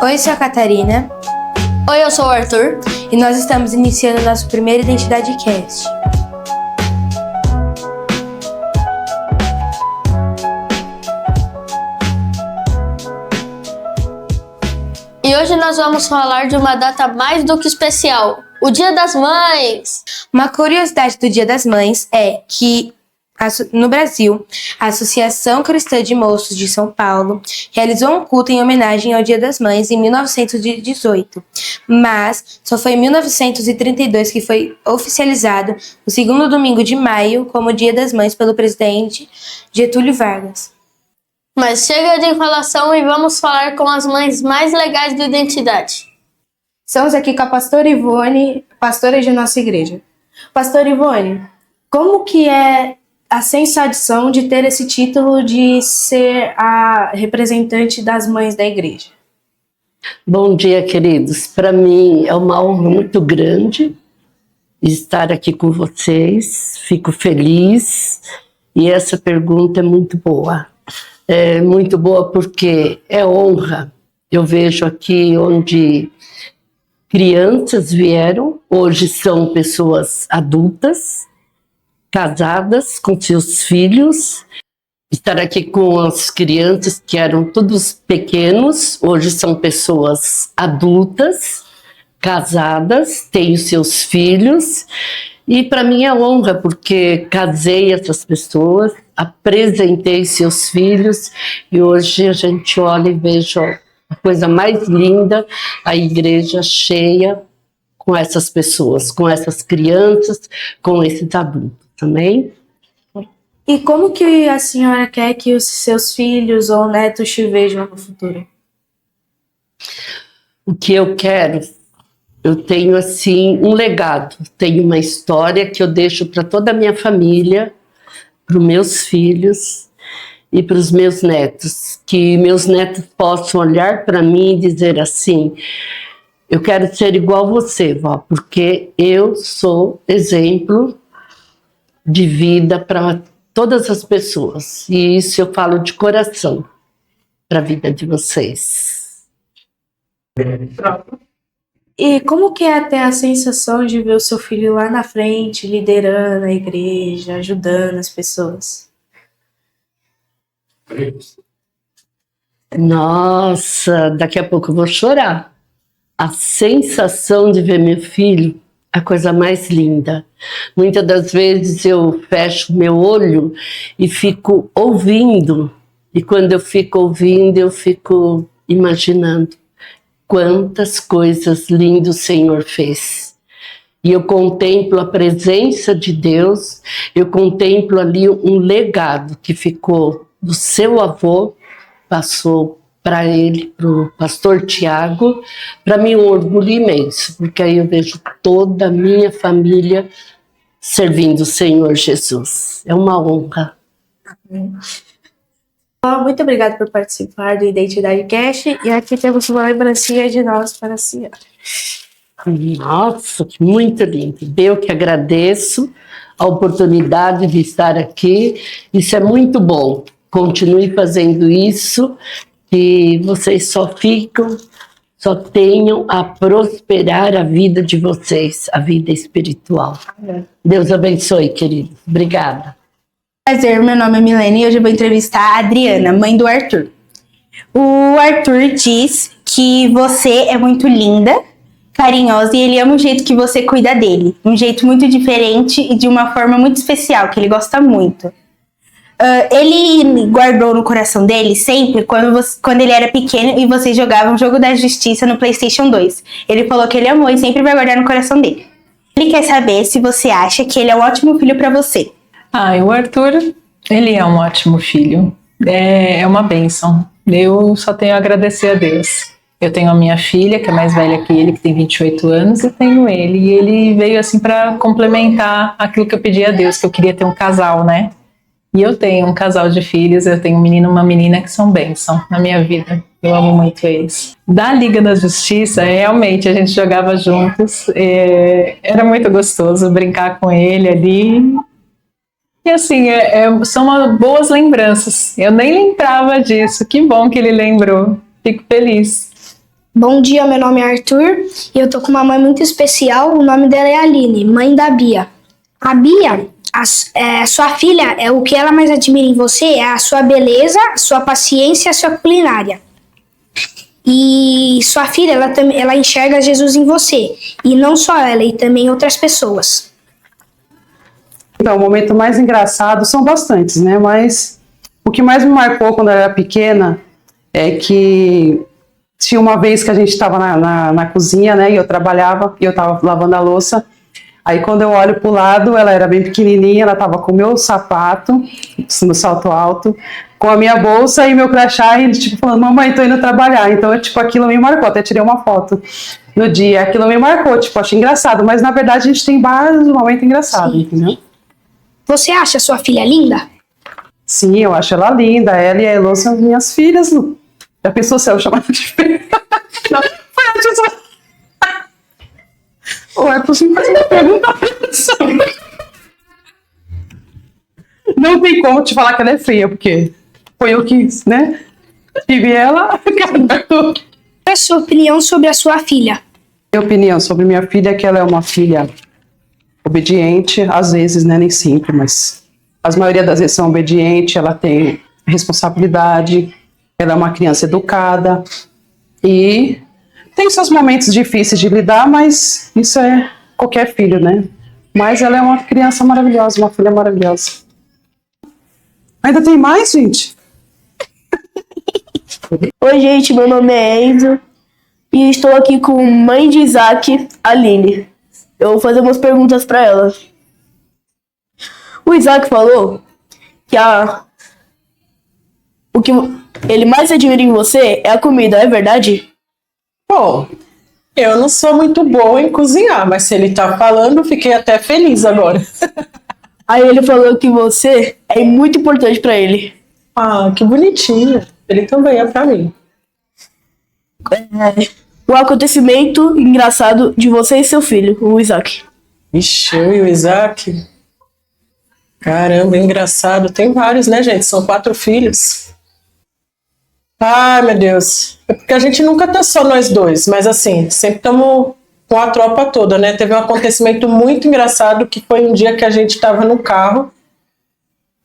Oi, eu sou a Catarina. Oi, eu sou o Arthur. E nós estamos iniciando nosso primeiro Identidade Cast. E hoje nós vamos falar de uma data mais do que especial, o Dia das Mães. Uma curiosidade do Dia das Mães é que, no Brasil, a Associação Cristã de Moços de São Paulo realizou um culto em homenagem ao Dia das Mães em 1918, mas só foi em 1932 que foi oficializado o segundo domingo de maio como Dia das Mães pelo presidente Getúlio Vargas. Mas chega de enrolação e vamos falar com as mães mais legais do Identidade. Estamos aqui com a pastora Ivone, pastora de nossa igreja. Pastora Ivone, como que é a sensação de ter esse título de ser a representante das mães da igreja? Bom dia, queridos. Para mim é uma honra muito grande estar aqui com vocês. Fico feliz e essa pergunta é muito boa. É muito boa porque é honra. Eu vejo aqui onde crianças vieram, hoje são pessoas adultas, casadas com seus filhos. Estar aqui com as crianças que eram todos pequenos, hoje são pessoas adultas, casadas, têm os seus filhos. E para mim é honra, porque casei essas pessoas, apresentei seus filhos e hoje a gente olha e veja a coisa mais linda, a igreja cheia com essas pessoas, com essas crianças, com esses adultos também. E como que a senhora quer que os seus filhos ou netos te vejam no futuro? O que eu quero, eu tenho assim um legado, tenho uma história que eu deixo para toda a minha família, para os meus filhos e para os meus netos, que meus netos possam olhar para mim e dizer assim: eu quero ser igual a você, vó, porque eu sou exemplo de vida para todas as pessoas. E isso eu falo de coração para a vida de vocês. E como que é ter a sensação de ver o seu filho lá na frente, liderando a igreja, ajudando as pessoas? Nossa, daqui a pouco eu vou chorar. A sensação de ver meu filho, a coisa mais linda. Muitas das vezes eu fecho meu olho e fico ouvindo. E quando eu fico ouvindo, eu fico imaginando quantas coisas lindas o Senhor fez. E eu contemplo a presença de Deus, eu contemplo ali um legado que ficou do seu avô, passou para ele, para o pastor Tiago. Para mim um orgulho imenso, porque aí eu vejo toda a minha família servindo o Senhor Jesus. É uma honra. Muito obrigada por participar do Identidade Cast, e aqui temos uma lembrancinha de nós para a senhora. Nossa, muito lindo. Eu que agradeço a oportunidade de estar aqui. Isso é muito bom. Continue fazendo isso, que vocês só tenham a prosperar a vida de vocês, a vida espiritual. Deus abençoe, queridos. Obrigada. Prazer, meu nome é Milene e hoje eu vou entrevistar a Adriana, mãe do Arthur. O Arthur diz que você é muito linda, carinhosa e ele ama o jeito que você cuida dele. Um jeito muito diferente e de uma forma muito especial, que ele gosta muito. Ele guardou no coração dele sempre quando ele era pequeno e vocês jogavam o Jogo da Justiça no PlayStation 2. Ele falou que ele amou e sempre vai guardar no coração dele. Ele quer saber se você acha que ele é um ótimo filho para você. O Arthur, ele é um ótimo filho, é uma bênção. Eu só tenho a agradecer a Deus. Eu tenho a minha filha, que é mais velha que ele, que tem 28 anos, e tenho ele. E ele veio assim para complementar aquilo que eu pedi a Deus, que eu queria ter um casal, né? E eu tenho um casal de filhos, eu tenho um menino e uma menina que são bênção na minha vida. Eu amo muito eles. Da Liga da Justiça, realmente, a gente jogava juntos. Era muito gostoso brincar com ele ali. E assim, são boas lembranças. Eu nem lembrava disso. Que bom que ele lembrou. Fico feliz. Bom dia, meu nome é Arthur e eu tô com uma mãe muito especial. O nome dela é Aline, mãe da Bia. A Bia, sua filha, o que ela mais admira em você é a sua beleza, a sua paciência, a sua culinária. E sua filha, ela enxerga Jesus em você. E não só ela, e também outras pessoas. Então, o momento mais engraçado são bastantes, né? Mas o que mais me marcou quando eu era pequena é que tinha uma vez que a gente estava na cozinha, né? E eu trabalhava, e eu estava lavando a louça. Aí quando eu olho pro lado, ela era bem pequenininha, ela estava com o meu sapato, no salto alto, com a minha bolsa e meu crachá, e tipo, falando, mamãe, tô indo trabalhar. Então, aquilo me marcou, até tirei uma foto no dia. Aquilo me marcou, achei engraçado, mas na verdade a gente tem vários momentos engraçados, entendeu? Você acha sua filha linda? Sim, eu acho ela linda. Ela e a Elô são minhas filhas. Já pensou se eu chamar de filha? Não, foi antes. Ou é possível fazer uma pergunta? Não tem como te falar que ela é feia, porque foi eu que, né? Tive ela. Qual é a sua opinião sobre a sua filha? Minha opinião sobre minha filha é que ela é uma filha obediente, às vezes, né? Nem sempre, mas a maioria das vezes são obediente, ela tem responsabilidade, ela é uma criança educada e tem seus momentos difíceis de lidar, mas isso é qualquer filho, né? Mas ela é uma criança maravilhosa, uma filha maravilhosa. Ainda tem mais, gente? Oi, gente, meu nome é Enzo e estou aqui com mãe de Isaac, Aline. Eu vou fazer umas perguntas para ela. O Isaac falou que o que ele mais admira em você é a comida, é verdade? Bom, eu não sou muito boa em cozinhar, mas se ele tá falando, fiquei até feliz agora. Aí ele falou que você é muito importante para ele. Ah, que bonitinho. Ele também é pra mim. O acontecimento engraçado de você e seu filho, o Isaac. Ixi, eu e o Isaac. Caramba, engraçado. Tem vários, né, gente? São 4 filhos. Ai, meu Deus. É porque a gente nunca tá só nós dois, mas assim, sempre estamos com a tropa toda, né? Teve um acontecimento muito engraçado que foi um dia que a gente tava no carro,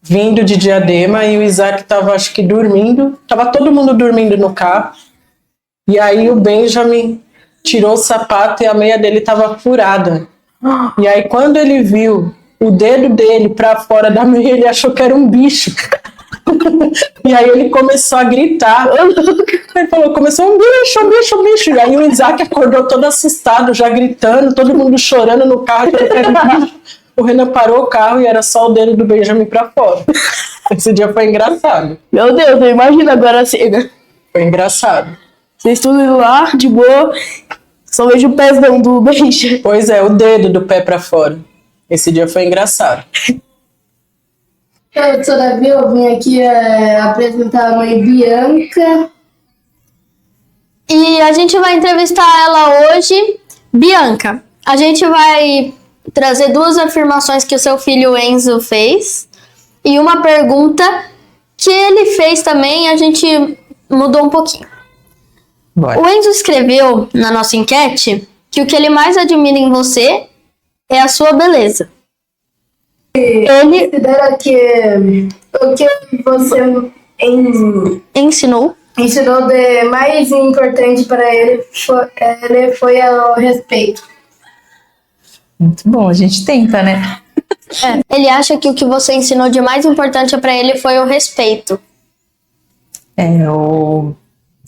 vindo de Diadema, e o Isaac tava, acho que, dormindo. Tava todo mundo dormindo no carro. E aí o Benjamin tirou o sapato e a meia dele tava furada. E aí quando ele viu o dedo dele pra fora da meia, ele achou que era um bicho. E aí ele começou a gritar. Ele falou, começou um bicho, um bicho, um bicho. E aí o Isaac acordou todo assustado, já gritando, todo mundo chorando no carro. O Renan parou o carro e era só o dedo do Benjamin pra fora. Esse dia foi engraçado. Meu Deus, eu imagino agora a cena. Foi engraçado. Vocês tudo indo lá, de boa, só vejo o pezão do Benjamin. Pois é, o dedo do pé pra fora. Esse dia foi engraçado. Eu sou Davi, eu vim aqui apresentar a mãe Bianca. E a gente vai entrevistar ela hoje. Bianca, a gente vai trazer 2 afirmações que o seu filho Enzo fez e uma pergunta que ele fez também, a gente mudou um pouquinho. Bora. O Enzo escreveu na nossa enquete que o que ele mais admira em você é a sua beleza. Ele Considera que o que você ensinou de mais importante para ele foi o respeito. Muito bom, a gente tenta, né? Ele acha que o que você ensinou de mais importante para ele foi o respeito.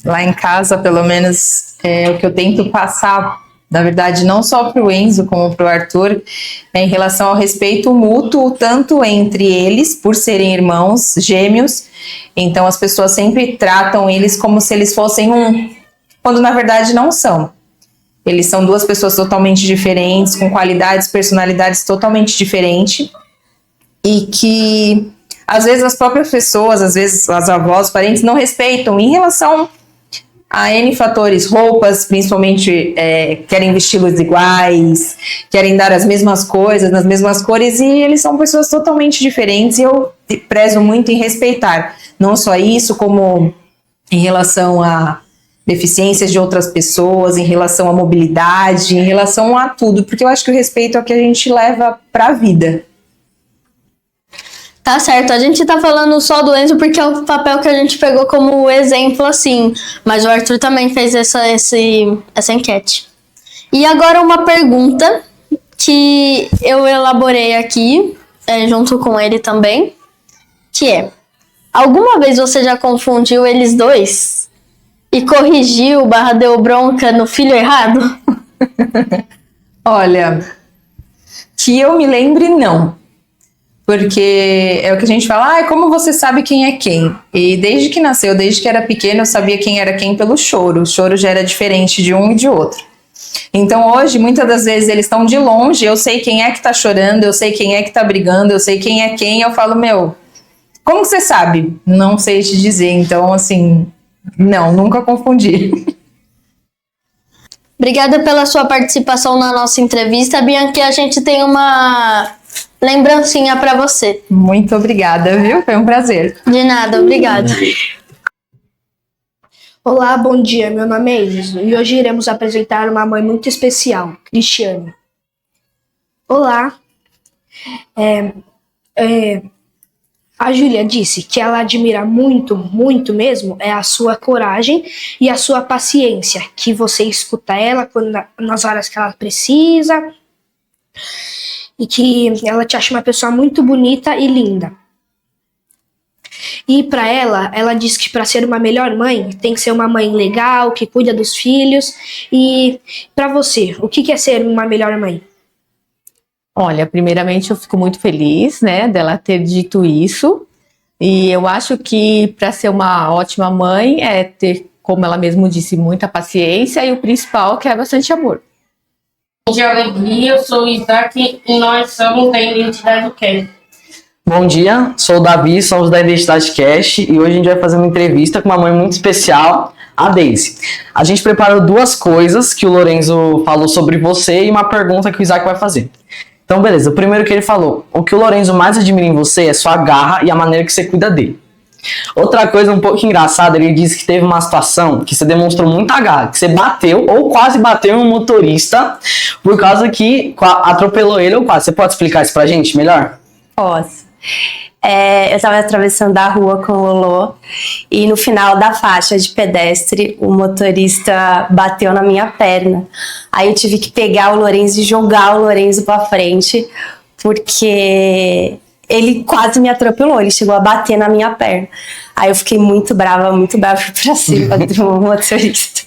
Lá em casa, pelo menos, o que eu tento passar, na verdade, não só para o Enzo como para o Arthur, é em relação ao respeito mútuo, tanto entre eles, por serem irmãos gêmeos. Então as pessoas sempre tratam eles como se eles fossem um, quando na verdade não são. Eles são 2 pessoas totalmente diferentes, com qualidades, personalidades totalmente diferentes, e que às vezes as próprias pessoas, às vezes as avós, os parentes não respeitam em relação a N fatores, roupas, principalmente querem vesti-los iguais, querem dar as mesmas coisas, nas mesmas cores, e eles são pessoas totalmente diferentes, e eu prezo muito em respeitar, não só isso, como em relação a deficiências de outras pessoas, em relação à mobilidade, em relação a tudo, porque eu acho que o respeito é o que a gente leva para a vida. Tá certo, a gente tá falando só do Enzo porque é o papel que a gente pegou como exemplo, assim. Mas o Arthur também fez essa enquete. E agora uma pergunta que eu elaborei aqui, junto com ele também, que é: alguma vez você já confundiu eles dois? E corrigiu, deu bronca no filho errado? Olha, que eu me lembre, não. Porque é o que a gente fala, como você sabe quem é quem? E desde que nasceu, desde que era pequeno, eu sabia quem era quem pelo choro. O choro já era diferente de um e de outro. Então hoje, muitas das vezes, eles estão de longe, eu sei quem é que tá chorando, eu sei quem é que tá brigando, eu sei quem é quem, eu falo, como que você sabe? Não sei te dizer, então assim, não, nunca confundi. Obrigada pela sua participação na nossa entrevista, Bianca. A gente tem uma lembrancinha para você. Muito obrigada, viu? Foi um prazer. De nada, obrigada. Olá, bom dia. Meu nome é Enzo e hoje iremos apresentar uma mãe muito especial, Cristiane. Olá. A Júlia disse que ela admira muito, muito mesmo, a sua coragem e a sua paciência, que você escuta ela nas horas que ela precisa e que ela te acha uma pessoa muito bonita e linda. E para ela diz que para ser uma melhor mãe, tem que ser uma mãe legal, que cuida dos filhos. E para você, o que é ser uma melhor mãe? Olha, primeiramente eu fico muito feliz, né, dela ter dito isso. E eu acho que para ser uma ótima mãe é ter, como ela mesmo disse, muita paciência e o principal que é bastante amor. De alegria, eu sou o Isaac e nós somos da Identidade Cash. Bom dia, sou o Davi, somos da Identidade Cash e hoje a gente vai fazer uma entrevista com uma mãe muito especial, a Daisy. A gente preparou duas coisas que o Lorenzo falou sobre você e uma pergunta que o Isaac vai fazer. Então, beleza, o primeiro que ele falou, o que o Lorenzo mais admira em você é sua garra e a maneira que você cuida dele. Outra coisa um pouco engraçada, ele disse que teve uma situação que você demonstrou muita garra, que você bateu ou quase bateu um motorista por causa que atropelou ele ou quase. Você pode explicar isso pra gente melhor? Posso. Eu estava atravessando a rua com o Lolô e no final da faixa de pedestre o motorista bateu na minha perna. Aí eu tive que pegar o Lorenzo e jogar o Lorenzo pra frente porque ele quase me atropelou, ele chegou a bater na minha perna. Aí eu fiquei muito brava fui pra cima do motorista.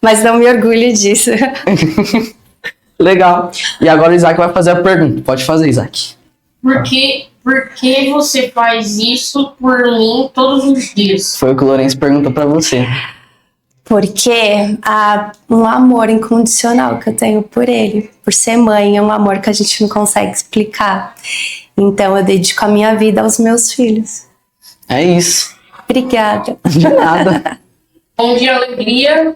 Mas não me orgulho disso. Legal. E agora o Isaac vai fazer a pergunta. Pode fazer, Isaac. Por que você faz isso por mim todos os dias? Foi o que o Lourenço perguntou pra você. Porque há um amor incondicional que eu tenho por ele. Por ser mãe, é um amor que a gente não consegue explicar. Então eu dedico a minha vida aos meus filhos. É isso. Obrigada. De nada. Bom dia, alegria.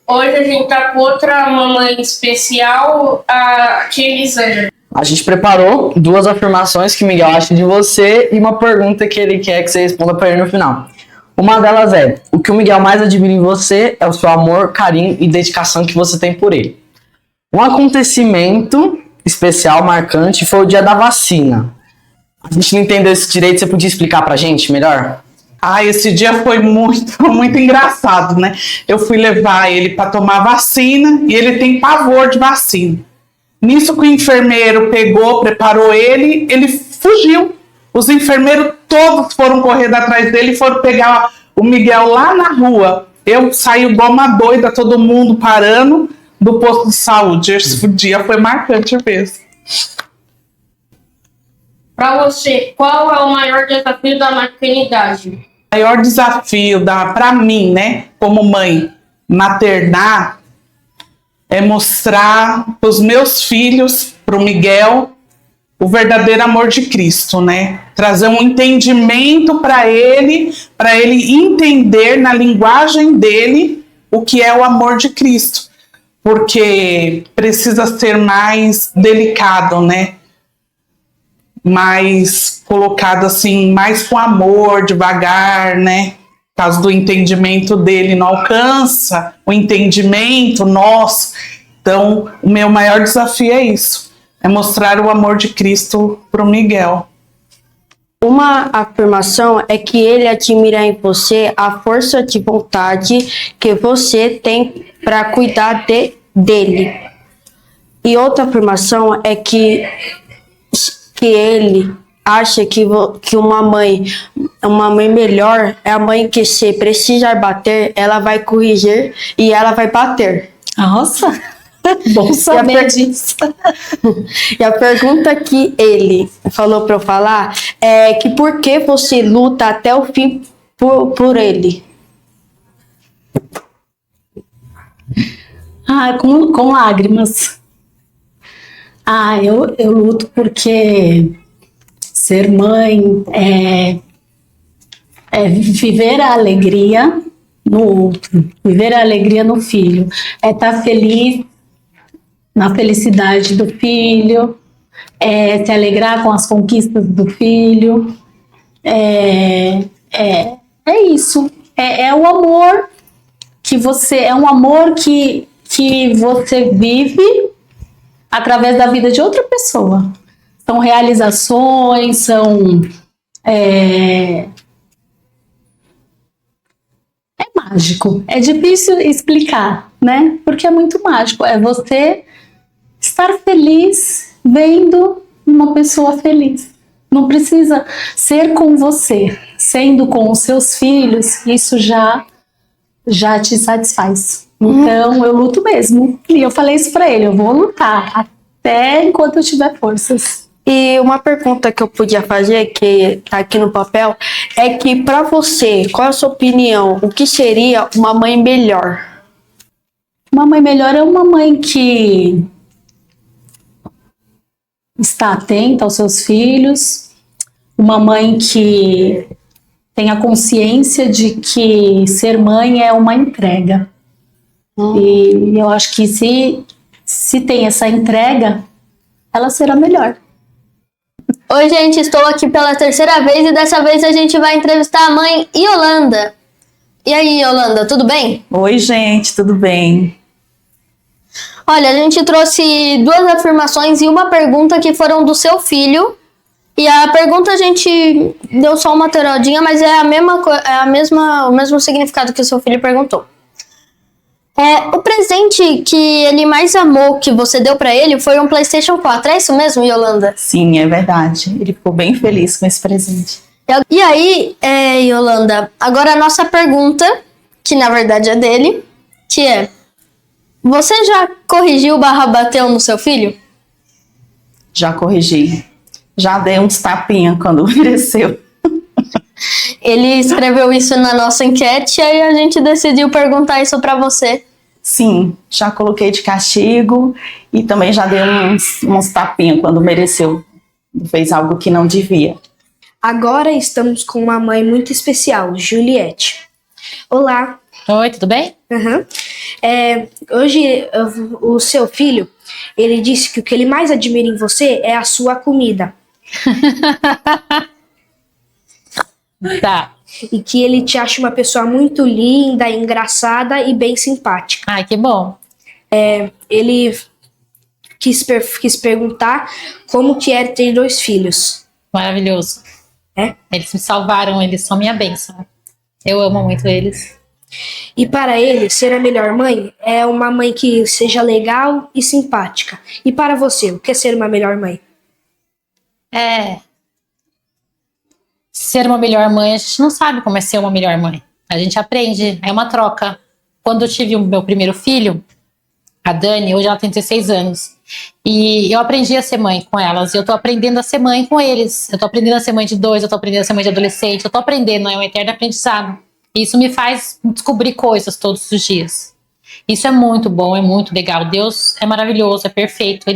Hoje a gente tá com outra mamãe especial, a tia Elisângela. A gente preparou duas afirmações que o Miguel acha de você e uma pergunta que ele quer que você responda para ele no final. Uma delas é, o que o Miguel mais admira em você é o seu amor, carinho e dedicação que você tem por ele. Um acontecimento especial, marcante, foi o dia da vacina. A gente não entendeu esse direito, você podia explicar pra gente melhor? Esse dia foi muito engraçado, né? Eu fui levar ele para tomar vacina e ele tem pavor de vacina. Nisso que o enfermeiro pegou, preparou ele fugiu. Os enfermeiros todos foram correr atrás dele e foram pegar o Miguel lá na rua. Eu saí igual uma doida, todo mundo parando do posto de saúde. Esse dia foi marcante mesmo. Para você, qual é o maior desafio da maternidade? O maior desafio para mim, né, como mãe, maternar, é mostrar para os meus filhos, para o Miguel, o verdadeiro amor de Cristo, né? Trazer um entendimento para ele entender na linguagem dele o que é o amor de Cristo, porque precisa ser mais delicado, né? Mais colocado assim, mais com amor, devagar, né? causa do entendimento dele não alcança o entendimento nosso. Então, o meu maior desafio é isso, é mostrar o amor de Cristo para o Miguel. Uma afirmação é que ele admira em você a força de vontade que você tem para cuidar dele. E outra afirmação é que ele acha que uma mãe melhor é a mãe que, se precisar bater, ela vai corrigir e ela vai bater. Nossa, bom saber disso. E a pergunta que ele falou para eu falar é que por que você luta até o fim por ele? Com lágrimas. Eu luto porque ser mãe é viver a alegria no outro, viver a alegria no filho, é estar feliz na felicidade do filho, é se alegrar com as conquistas do filho, é isso, é o amor que você, é um amor que você vive através da vida de outra pessoa. São realizações, são... É mágico. É difícil explicar, né? Porque é muito mágico. É você estar feliz vendo uma pessoa feliz. Não precisa ser com você. Sendo com os seus filhos, isso já te satisfaz. Então, eu luto mesmo. E eu falei isso pra ele, eu vou lutar até enquanto eu tiver forças. E uma pergunta que eu podia fazer, que tá aqui no papel, é que pra você, qual a sua opinião? O que seria uma mãe melhor? Uma mãe melhor é uma mãe que está atenta aos seus filhos, uma mãe que tem a consciência de que ser mãe é uma entrega. E eu acho que se tem essa entrega, ela será melhor. Oi, gente, estou aqui pela terceira vez e dessa vez a gente vai entrevistar a mãe Yolanda. E aí, Yolanda, tudo bem? Oi, gente, tudo bem? Olha, a gente trouxe duas afirmações e uma pergunta que foram do seu filho. E a pergunta a gente deu só uma terodinha, mas é o mesmo significado que o seu filho perguntou. O presente que ele mais amou que você deu pra ele foi um PlayStation 4, é isso mesmo, Yolanda? Sim, é verdade. Ele ficou bem feliz com esse presente. E aí, Yolanda, agora a nossa pergunta, que na verdade é dele, que é: você já corrigiu / bateu no seu filho? Já corrigi. Já dei uns tapinha quando cresceu. Ele escreveu isso na nossa enquete e aí a gente decidiu perguntar isso pra você. Sim, já coloquei de castigo e também já dei uns tapinha quando mereceu. Fez algo que não devia. Agora estamos com uma mãe muito especial, Juliette. Olá. Oi, tudo bem? Uhum. Hoje o seu filho, ele disse que o que ele mais admira em você é a sua comida. Tá. E que ele te acha uma pessoa muito linda, engraçada e bem simpática. Ai, que bom. Ele quis perguntar como que é ter 2 filhos. Maravilhoso. Eles me salvaram, eles são minha bênção. Eu amo muito eles. E para ele, ser a melhor mãe é uma mãe que seja legal e simpática. E para você, o que é ser uma melhor mãe? Ser uma melhor mãe, a gente não sabe como é ser uma melhor mãe. A gente aprende, é uma troca. Quando eu tive o meu primeiro filho, a Dani, hoje ela tem 16 anos. E eu aprendi a ser mãe com elas. E eu tô aprendendo a ser mãe com eles. Eu tô aprendendo a ser mãe de 2, eu tô aprendendo a ser mãe de adolescente. Eu tô aprendendo, é um eterno aprendizado. E isso me faz descobrir coisas todos os dias. Isso é muito bom, é muito legal. Deus é maravilhoso, é perfeito.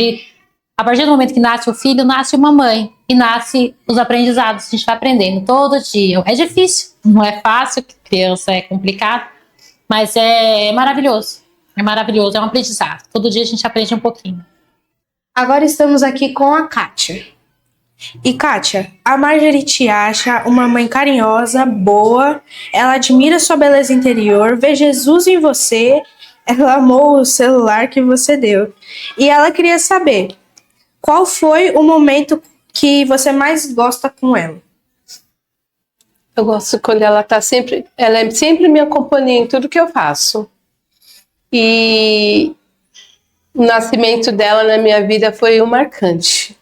A partir do momento que nasce o filho, nasce uma mãe. E nasce os aprendizados. A gente vai aprendendo todo dia. É difícil, não é fácil, criança é complicado. Mas é maravilhoso. É maravilhoso, é um aprendizado. Todo dia a gente aprende um pouquinho. Agora estamos aqui com a Kátia. E Kátia, a Marjorie te acha uma mãe carinhosa, boa, ela admira sua beleza interior, vê Jesus em você, ela amou o celular que você deu. E ela queria saber, qual foi o momento que você mais gosta com ela? Eu gosto quando ela é sempre minha companhia em tudo que eu faço. E o nascimento dela na minha vida foi um marcante.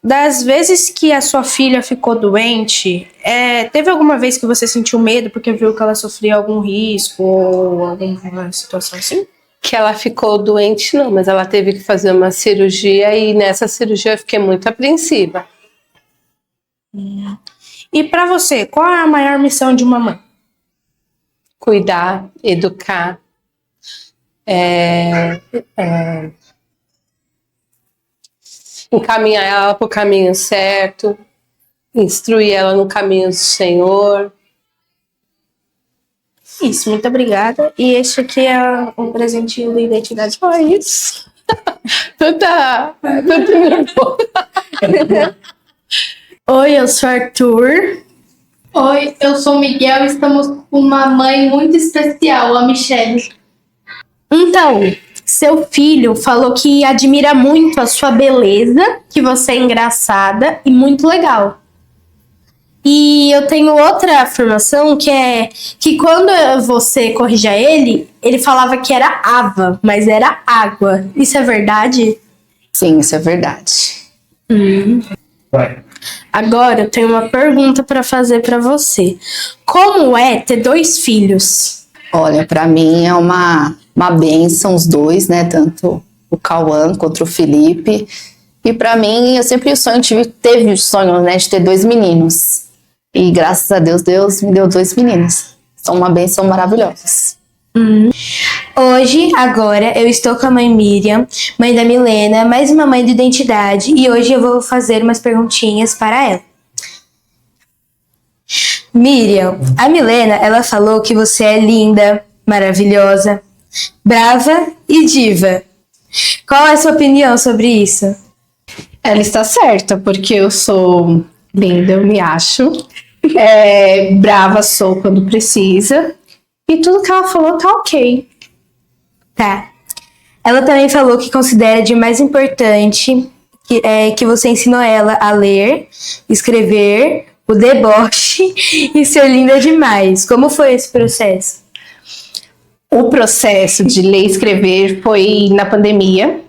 Das vezes que a sua filha ficou doente, teve alguma vez que você sentiu medo porque viu que ela sofria algum risco ou alguma situação assim? Que ela ficou doente, não, mas ela teve que fazer uma cirurgia e nessa cirurgia eu fiquei muito apreensiva. E pra você, qual é a maior missão de uma mãe? Cuidar, educar, encaminhar ela para o caminho certo, instruir ela no caminho do Senhor. Isso, muito obrigada. E este aqui é um presentinho da identidade. Só isso. Tanta nervosa. Oi, eu sou Arthur. Oi, eu sou Miguel e estamos com uma mãe muito especial, a Michelle. Então, seu filho falou que admira muito a sua beleza, que você é engraçada e muito legal. E eu tenho outra afirmação que é que quando você corrija ele, ele falava que era Ava, mas era água. Isso é verdade? Sim, isso é verdade. Agora eu tenho uma pergunta para fazer para você. Como é ter 2 filhos? Olha, para mim é uma bênção os dois, né? Tanto o Cauã quanto o Felipe. E para mim, eu sempre teve o sonho, né, de ter 2 meninos. E graças a Deus, Deus me deu 2 meninos. São uma bênção maravilhosa. Hoje, agora, eu estou com a mãe Miriam, mãe da Milena, mais uma mãe de identidade, e hoje eu vou fazer umas perguntinhas para ela. Miriam, a Milena, ela falou que você é linda, maravilhosa, brava e diva. Qual é a sua opinião sobre isso? Ela está certa, porque eu sou linda, eu me acho. Brava sou quando precisa. E tudo que ela falou tá ok. Tá. Ela também falou que considera de mais importante que você ensinou ela a ler, escrever, o deboche e ser linda demais. Como foi esse processo? O processo de ler e escrever foi na pandemia,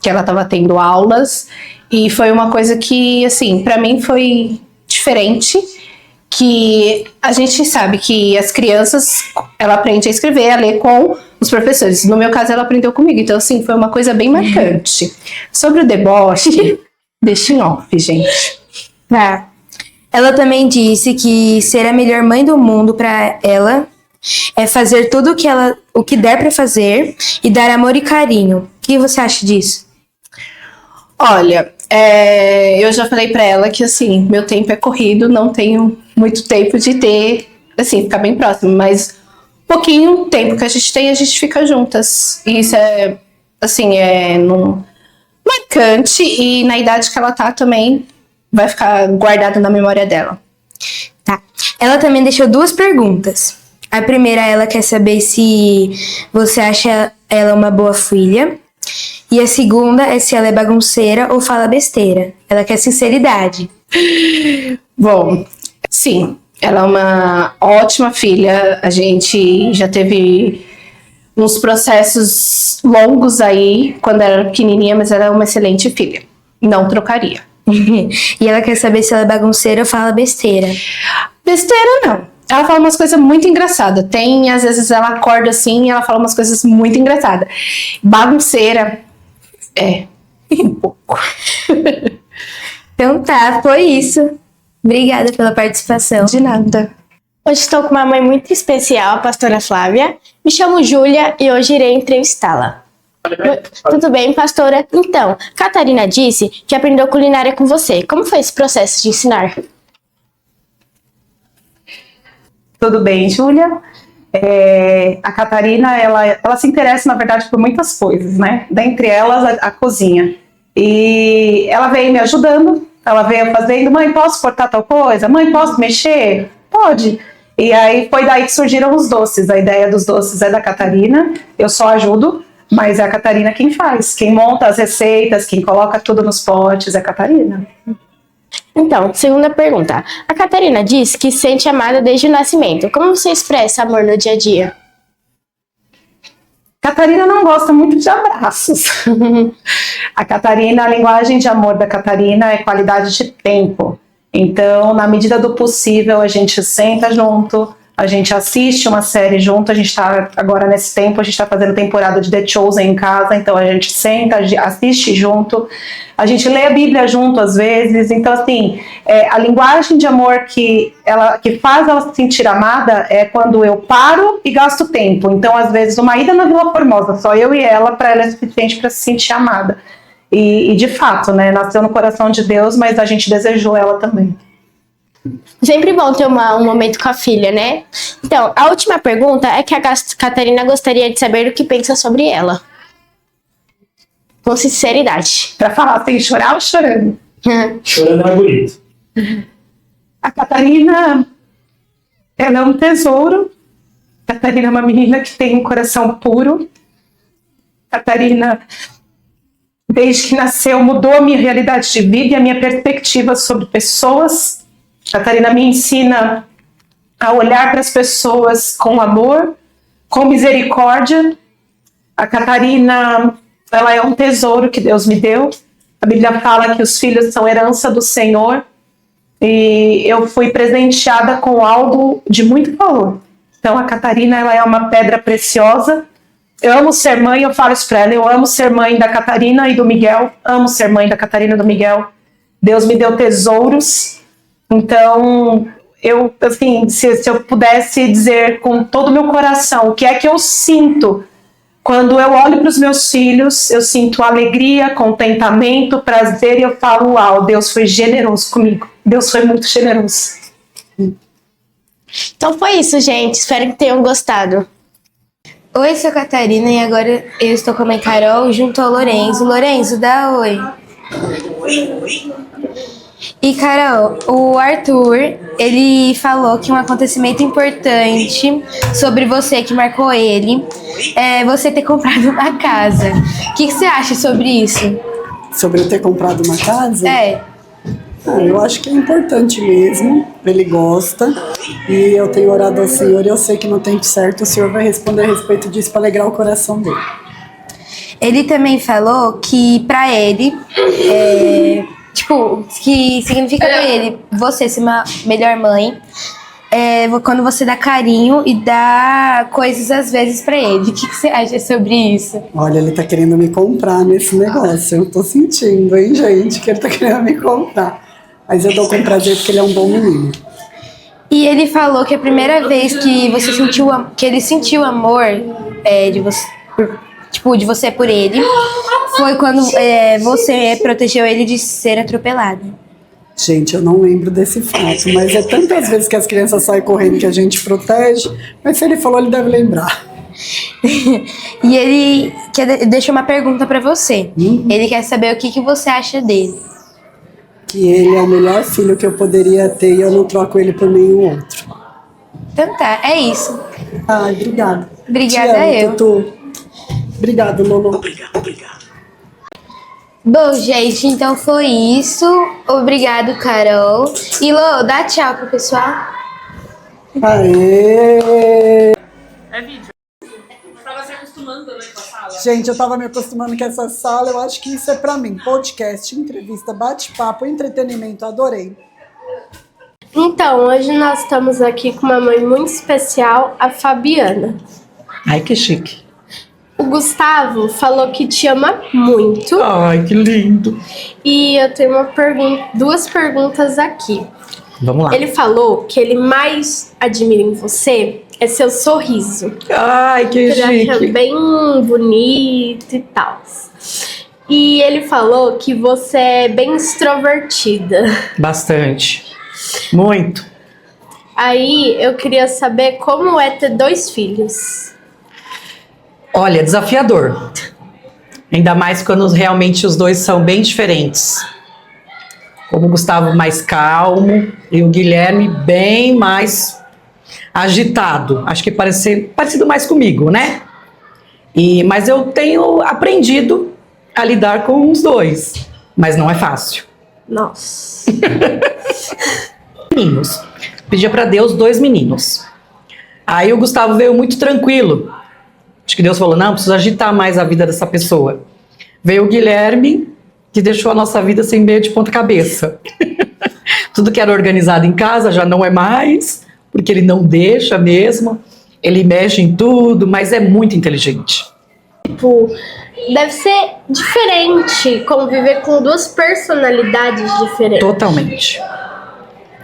que ela estava tendo aulas, e foi uma coisa que, assim, para mim foi diferente, que a gente sabe que as crianças, ela aprende a escrever, a ler com os professores. No meu caso, ela aprendeu comigo, então, assim, foi uma coisa bem marcante. Sobre o deboche, deixa em off, gente. Tá. Ela também disse que ser a melhor mãe do mundo para ela é fazer tudo o que der para fazer e dar amor e carinho. O que você acha disso? Olha, eu já falei pra ela que, assim, meu tempo é corrido, não tenho muito tempo de ter, assim, ficar bem próximo, mas pouquinho tempo que a gente tem, a gente fica juntas. E isso é, assim, marcante, e na idade que ela tá também vai ficar guardado na memória dela. Tá. Ela também deixou 2 perguntas. A primeira, ela quer saber se você acha ela uma boa filha. E a segunda é se ela é bagunceira ou fala besteira. Ela quer sinceridade. Bom, sim, ela é uma ótima filha. A gente já teve uns processos longos aí quando ela era pequenininha, mas ela é uma excelente filha. Não trocaria. E ela quer saber se ela é bagunceira ou fala besteira. Besteira não. Ela fala umas coisas muito engraçadas. Às vezes ela acorda assim e ela fala umas coisas muito engraçadas. Bagunceira, um pouco. Então tá, foi isso. Obrigada pela participação. De nada. Hoje estou com uma mãe muito especial, a pastora Flávia. Me chamo Júlia e hoje irei entrevistá-la. Tudo bem, pastora? Então, Catarina disse que aprendeu culinária com você. Como foi esse processo de ensinar? Tudo bem, Júlia. A Catarina, ela se interessa, na verdade, por muitas coisas, né? Dentre elas, a cozinha. E ela veio me ajudando, ela veio fazendo, mãe, posso cortar tal coisa? Mãe, posso mexer? Pode. E aí foi daí que surgiram os doces. A ideia dos doces é da Catarina, eu só ajudo, mas é a Catarina quem faz. Quem monta as receitas, quem coloca tudo nos potes é a Catarina. Então, segunda pergunta. A Catarina diz que se sente amada desde o nascimento. Como você expressa amor no dia a dia? Catarina não gosta muito de abraços. A Catarina, a linguagem de amor da Catarina é qualidade de tempo. Então, na medida do possível, a gente senta junto, a gente assiste uma série junto. A gente está agora nesse tempo, a gente está fazendo temporada de The Chosen em casa, então a gente senta, assiste junto, a gente lê a Bíblia junto às vezes. Então, assim, a linguagem de amor que faz ela se sentir amada é quando eu paro e gasto tempo. Então, às vezes, uma ida na Vila Formosa, só eu e ela, para ela é suficiente para se sentir amada. E de fato, né, nasceu no coração de Deus, mas a gente desejou ela também. Sempre bom ter um momento com a filha, né? Então, a última pergunta é que a Catarina gostaria de saber o que pensa sobre ela. Com sinceridade. Pra falar sem chorar ou chorando? Chorando é bonito. A Catarina, ela é um tesouro. A Catarina é uma menina que tem um coração puro. A Catarina, desde que nasceu, mudou a minha realidade de vida e a minha perspectiva sobre pessoas. A Catarina me ensina a olhar para as pessoas com amor, com misericórdia. A Catarina, ela é um tesouro que Deus me deu. A Bíblia fala que os filhos são herança do Senhor. E eu fui presenteada com algo de muito valor. Então a Catarina, ela é uma pedra preciosa. Eu amo ser mãe, eu falo isso para ela. Eu amo ser mãe da Catarina e do Miguel. Amo ser mãe da Catarina e do Miguel. Deus me deu tesouros. Então, eu, assim, se eu pudesse dizer com todo o meu coração o que é que eu sinto quando eu olho para os meus filhos, eu sinto alegria, contentamento, prazer, e eu falo, uau, Deus foi generoso comigo. Deus foi muito generoso. Então foi isso, gente. Espero que tenham gostado. Oi, sou a Catarina e agora eu estou com a mãe Carol junto ao Lorenzo. Lorenzo, dá oi. E Carol, o Arthur, ele falou que um acontecimento importante sobre você, que marcou ele, é você ter comprado uma casa. O que você acha sobre isso? Sobre eu ter comprado uma casa? É. Eu acho que é importante mesmo, ele gosta, e eu tenho orado ao Senhor e eu sei que no tempo certo o Senhor vai responder a respeito disso para alegrar o coração dele. Ele também falou que pra ele, que significa pra ele você ser uma melhor mãe, quando você dá carinho e dá coisas às vezes pra ele. O que você acha sobre isso? Olha, ele tá querendo me comprar nesse negócio, eu tô sentindo, hein, gente, que ele tá querendo me comprar. Mas eu dou com prazer porque ele é um bom menino. E ele falou que a primeira vez que você sentiu, que ele sentiu amor de você por ele, foi quando você protegeu ele de ser atropelado. Gente, eu não lembro desse fato, mas é tantas vezes que as crianças saem correndo que a gente protege, mas se ele falou, ele deve lembrar. E ele deixou uma pergunta pra você. Ele quer saber o que você acha dele. Que ele é o melhor filho que eu poderia ter e eu não troco ele por nenhum outro. Então tá, é isso. Ai, obrigada. Obrigada, Te amo, eu. Tutu. Obrigado, Lolo. Obrigado. Bom, gente, então foi isso. Obrigado, Carol. E Lô, dá tchau pro pessoal. Aê! É vídeo. Tava se acostumando, né, com a sala. Gente, eu tava me acostumando com essa sala, eu acho que isso é pra mim. Podcast, entrevista, bate-papo, entretenimento, adorei. Então, hoje nós estamos aqui com uma mãe muito especial, a Fabiana. Ai, que chique. O Gustavo falou que te ama muito. Ai, que lindo. E eu tenho duas perguntas aqui. Vamos lá. Ele falou que ele mais admira em você é seu sorriso. Ai, que ele chique. acha bem bonito e tal. E ele falou que você é bem extrovertida. Bastante. Muito. Aí eu queria saber como é ter 2 filhos. Olha, desafiador. Ainda mais quando realmente os dois são bem diferentes. Como o Gustavo mais calmo e o Guilherme bem mais agitado. Acho que parecido mais comigo, né? Mas eu tenho aprendido a lidar com os dois. Mas não é fácil. Nossa. Meninos. Pedia para Deus 2 meninos. Aí o Gustavo veio muito tranquilo. Acho que Deus falou, não, preciso agitar mais a vida dessa pessoa. Veio o Guilherme, que deixou a nossa vida sem meio de ponta cabeça. Tudo que era organizado em casa já não é mais, porque ele não deixa mesmo. Ele mexe em tudo, mas é muito inteligente. Tipo, deve ser diferente conviver com 2 personalidades diferentes. Totalmente.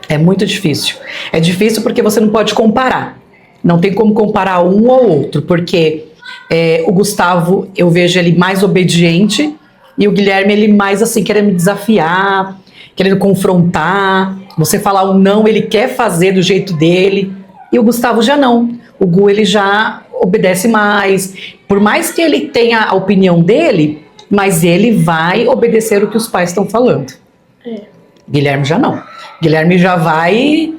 É muito difícil. É difícil porque você não pode comparar. Não tem como comparar um ao outro, porque o Gustavo, eu vejo ele mais obediente, e o Guilherme, ele mais assim, querendo me desafiar, querendo confrontar. Você falar um não, ele quer fazer do jeito dele, e o Gustavo já não. O Gu, ele já obedece mais. Por mais que ele tenha a opinião dele, mas ele vai obedecer o que os pais estão falando. Guilherme já não. Guilherme já vai...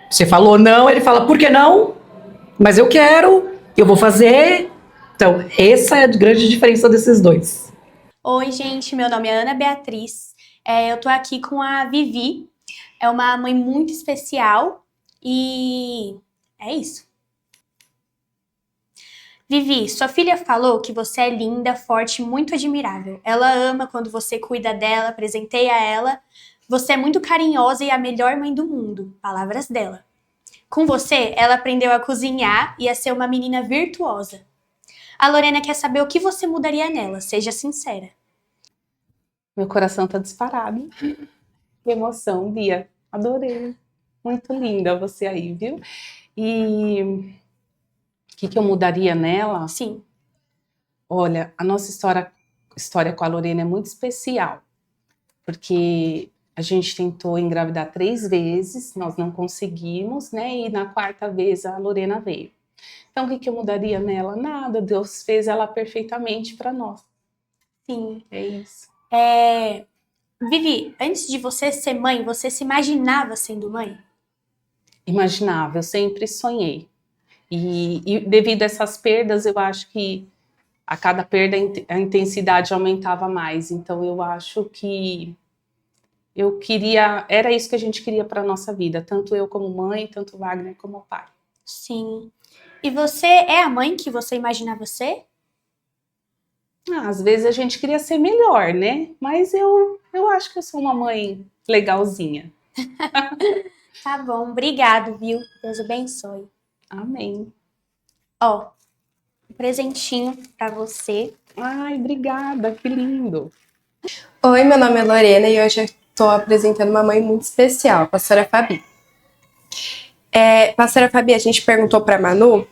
Você falou não, ele fala, por que não? Mas eu quero, eu vou fazer. Então, essa é a grande diferença desses dois. Oi, gente, meu nome é Ana Beatriz. Eu tô aqui com a Vivi. É uma mãe muito especial e é isso. Vivi, sua filha falou que você é linda, forte e muito admirável. Ela ama quando você cuida dela, presenteia ela. Você é muito carinhosa e a melhor mãe do mundo. Palavras dela. Com você, ela aprendeu a cozinhar e a ser uma menina virtuosa. A Lorena quer saber o que você mudaria nela, seja sincera. Meu coração tá disparado. Que emoção, Bia. Adorei. Muito linda você aí, viu? E o que eu mudaria nela? Sim. Olha, a nossa história com a Lorena é muito especial. Porque a gente tentou engravidar 3 vezes, nós não conseguimos, né? E na 4ª vez a Lorena veio. Então, o que eu mudaria nela? Nada, Deus fez ela perfeitamente para nós. Sim. É isso. Vivi, antes de você ser mãe, você se imaginava sendo mãe? Imaginava, eu sempre sonhei. E devido a essas perdas, eu acho que a cada perda a intensidade aumentava mais. Então, eu acho que era isso que a gente queria para nossa vida, tanto eu como mãe, tanto o Wagner como o pai. Sim. E você é a mãe que você imaginava ser? Às vezes a gente queria ser melhor, né? Mas eu acho que eu sou uma mãe legalzinha. Tá bom, obrigado, viu? Deus abençoe. Amém. Ó, um presentinho pra você. Ai, obrigada, que lindo. Oi, meu nome é Lorena e hoje eu estou apresentando uma mãe muito especial, a pastora Fabi. Pastora Fabi, a gente perguntou para Manu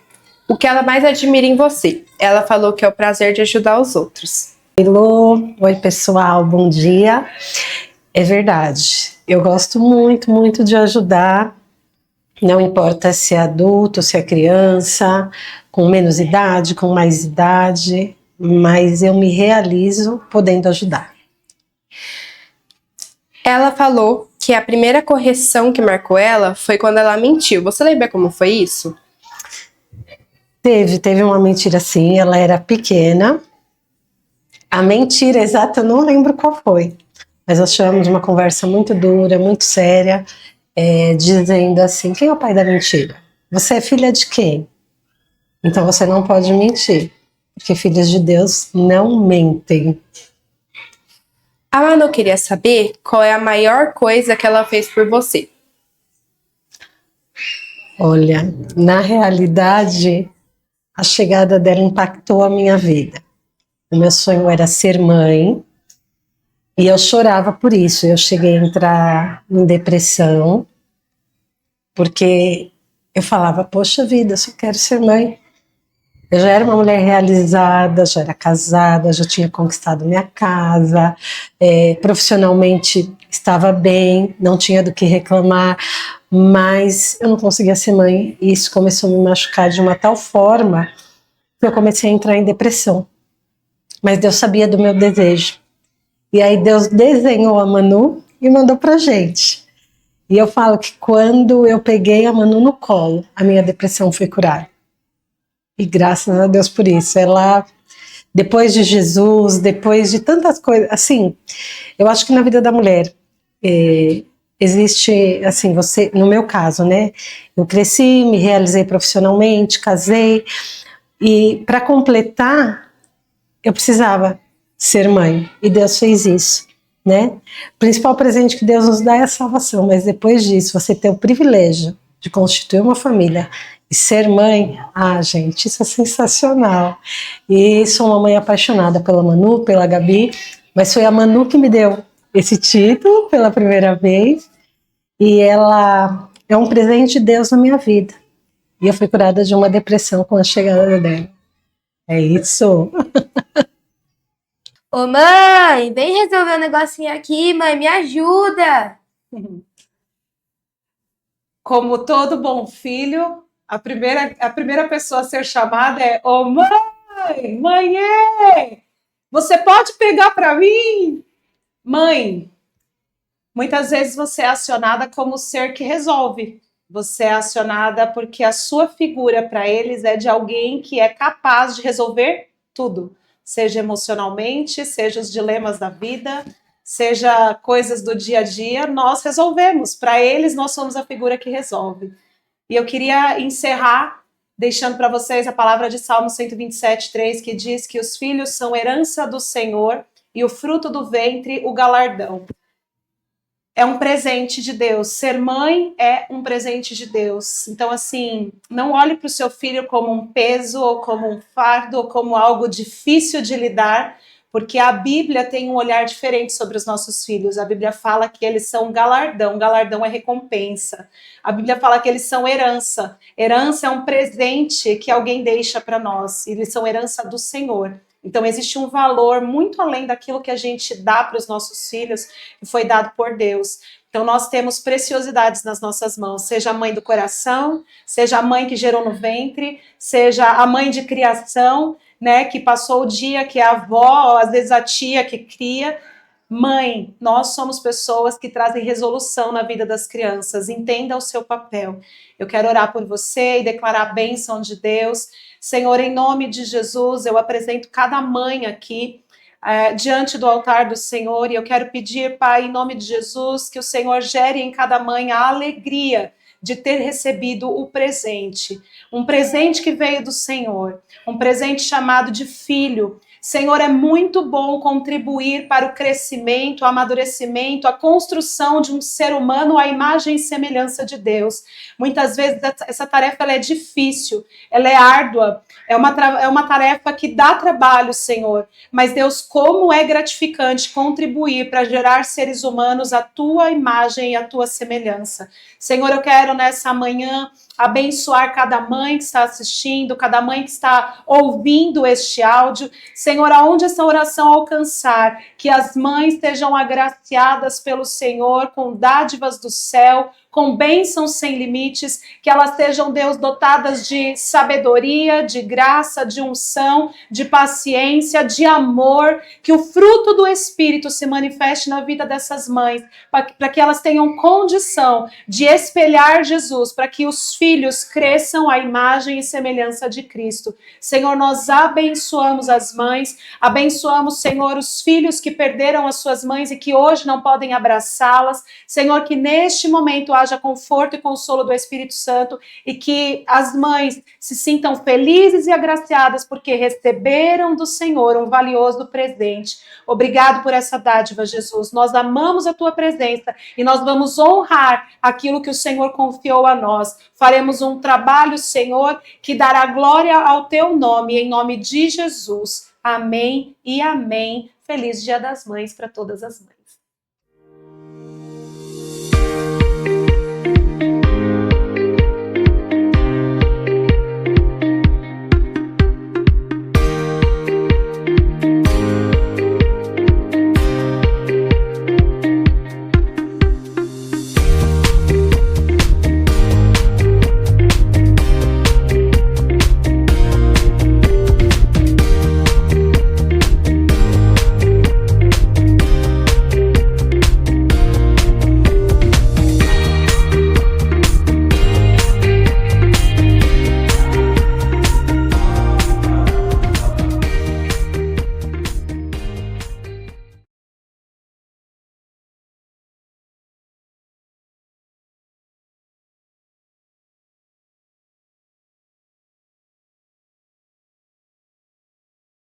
o que ela mais admira em você. Ela falou que é o prazer de ajudar os outros. Oi, pessoal, bom dia. É verdade, eu gosto muito, muito de ajudar. Não importa se é adulto, se é criança, com menos idade, com mais idade, mas eu me realizo podendo ajudar. Ela falou que a primeira correção que marcou ela foi quando ela mentiu. Você lembra como foi isso? Teve uma mentira sim, ela era pequena. A mentira exata eu não lembro qual foi, mas nós tivemos uma conversa muito dura, muito séria, dizendo assim, quem é o pai da mentira? Você é filha de quem? Então você não pode mentir, porque filhos de Deus não mentem. A Manu queria saber qual é a maior coisa que ela fez por você. Olha, na realidade, a chegada dela impactou a minha vida. O meu sonho era ser mãe e eu chorava por isso. Eu cheguei a entrar em depressão porque eu falava, poxa vida, eu só quero ser mãe. Eu já era uma mulher realizada, já era casada, já tinha conquistado minha casa, profissionalmente estava bem, não tinha do que reclamar, mas eu não conseguia ser mãe e isso começou a me machucar de uma tal forma que eu comecei a entrar em depressão. mas Deus sabia do meu desejo. E aí Deus desenhou a Manu e mandou pra gente. E eu falo que quando eu peguei a Manu no colo, a minha depressão foi curada. E graças a Deus por isso. Ela, depois de Jesus, depois de tantas coisas, assim, eu acho que na vida da mulher existe, assim, você, no meu caso, né? Eu cresci, me realizei profissionalmente, casei, e para completar, eu precisava ser mãe, e Deus fez isso, né? O principal presente que Deus nos dá é a salvação, mas depois disso, você ter o privilégio de constituir uma família e ser mãe, gente, isso é sensacional. E sou uma mãe apaixonada pela Manu, pela Gabi, mas foi a Manu que me deu esse título pela primeira vez, e ela é um presente de Deus na minha vida. E eu fui curada de uma depressão com a chegada dela. É isso. Ô mãe, vem resolver um negocinho aqui, mãe, me ajuda. Como todo bom filho, a primeira pessoa a ser chamada é: ô mãe, mãe, você pode pegar para mim? Mãe, muitas vezes você é acionada como o ser que resolve. Você é acionada porque a sua figura para eles é de alguém que é capaz de resolver tudo. Seja emocionalmente, seja os dilemas da vida, seja coisas do dia a dia, nós resolvemos. Para eles, nós somos a figura que resolve. E eu queria encerrar deixando para vocês a palavra de Salmo 127:3, que diz que os filhos são herança do Senhor e o fruto do ventre, o galardão. É um presente de Deus. Ser mãe é um presente de Deus. Então, assim, não olhe para o seu filho como um peso, ou como um fardo, ou como algo difícil de lidar, porque a Bíblia tem um olhar diferente sobre os nossos filhos. A Bíblia fala que eles são galardão. Galardão é recompensa. A Bíblia fala que eles são herança. Herança é um presente que alguém deixa para nós. Eles são herança do Senhor. Então, existe um valor muito além daquilo que a gente dá para os nossos filhos, que foi dado por Deus. Então, nós temos preciosidades nas nossas mãos, seja a mãe do coração, seja a mãe que gerou no ventre, seja a mãe de criação, né, que passou o dia, que é a avó, ou às vezes a tia que cria. Mãe, nós somos pessoas que trazem resolução na vida das crianças. Entenda o seu papel. Eu quero orar por você e declarar a bênção de Deus. Senhor, em nome de Jesus, eu apresento cada mãe aqui diante do altar do Senhor, e eu quero pedir, Pai, em nome de Jesus, que o Senhor gere em cada mãe a alegria de ter recebido o presente, um presente que veio do Senhor, um presente chamado de filho. Senhor, é muito bom contribuir para o crescimento, o amadurecimento, a construção de um ser humano à imagem e semelhança de Deus. Muitas vezes essa tarefa ela é difícil, ela é árdua, é uma tarefa que dá trabalho, Senhor. Mas Deus, como é gratificante contribuir para gerar seres humanos à tua imagem e à tua semelhança. Senhor, eu quero nessa manhã abençoar cada mãe que está assistindo, cada mãe que está ouvindo este áudio. Senhor, aonde essa oração alcançar, que as mães sejam agraciadas pelo Senhor com dádivas do céu, com bênçãos sem limites, que elas sejam, Deus, dotadas de sabedoria, de graça, de unção, de paciência, de amor, que o fruto do Espírito se manifeste na vida dessas mães, para que elas tenham condição de espelhar Jesus, para que os filhos cresçam à imagem e semelhança de Cristo. Senhor, nós abençoamos as mães, abençoamos, Senhor, os filhos que perderam as suas mães e que hoje não podem abraçá-las. Senhor, que neste momento haja conforto e consolo do Espírito Santo e que as mães se sintam felizes e agraciadas porque receberam do Senhor um valioso presente. Obrigado por essa dádiva, Jesus. Nós amamos a tua presença e nós vamos honrar aquilo que o Senhor confiou a nós. Faremos um trabalho, Senhor, que dará glória ao teu nome, em nome de Jesus. Amém e amém. Feliz Dia das Mães para todas as mães.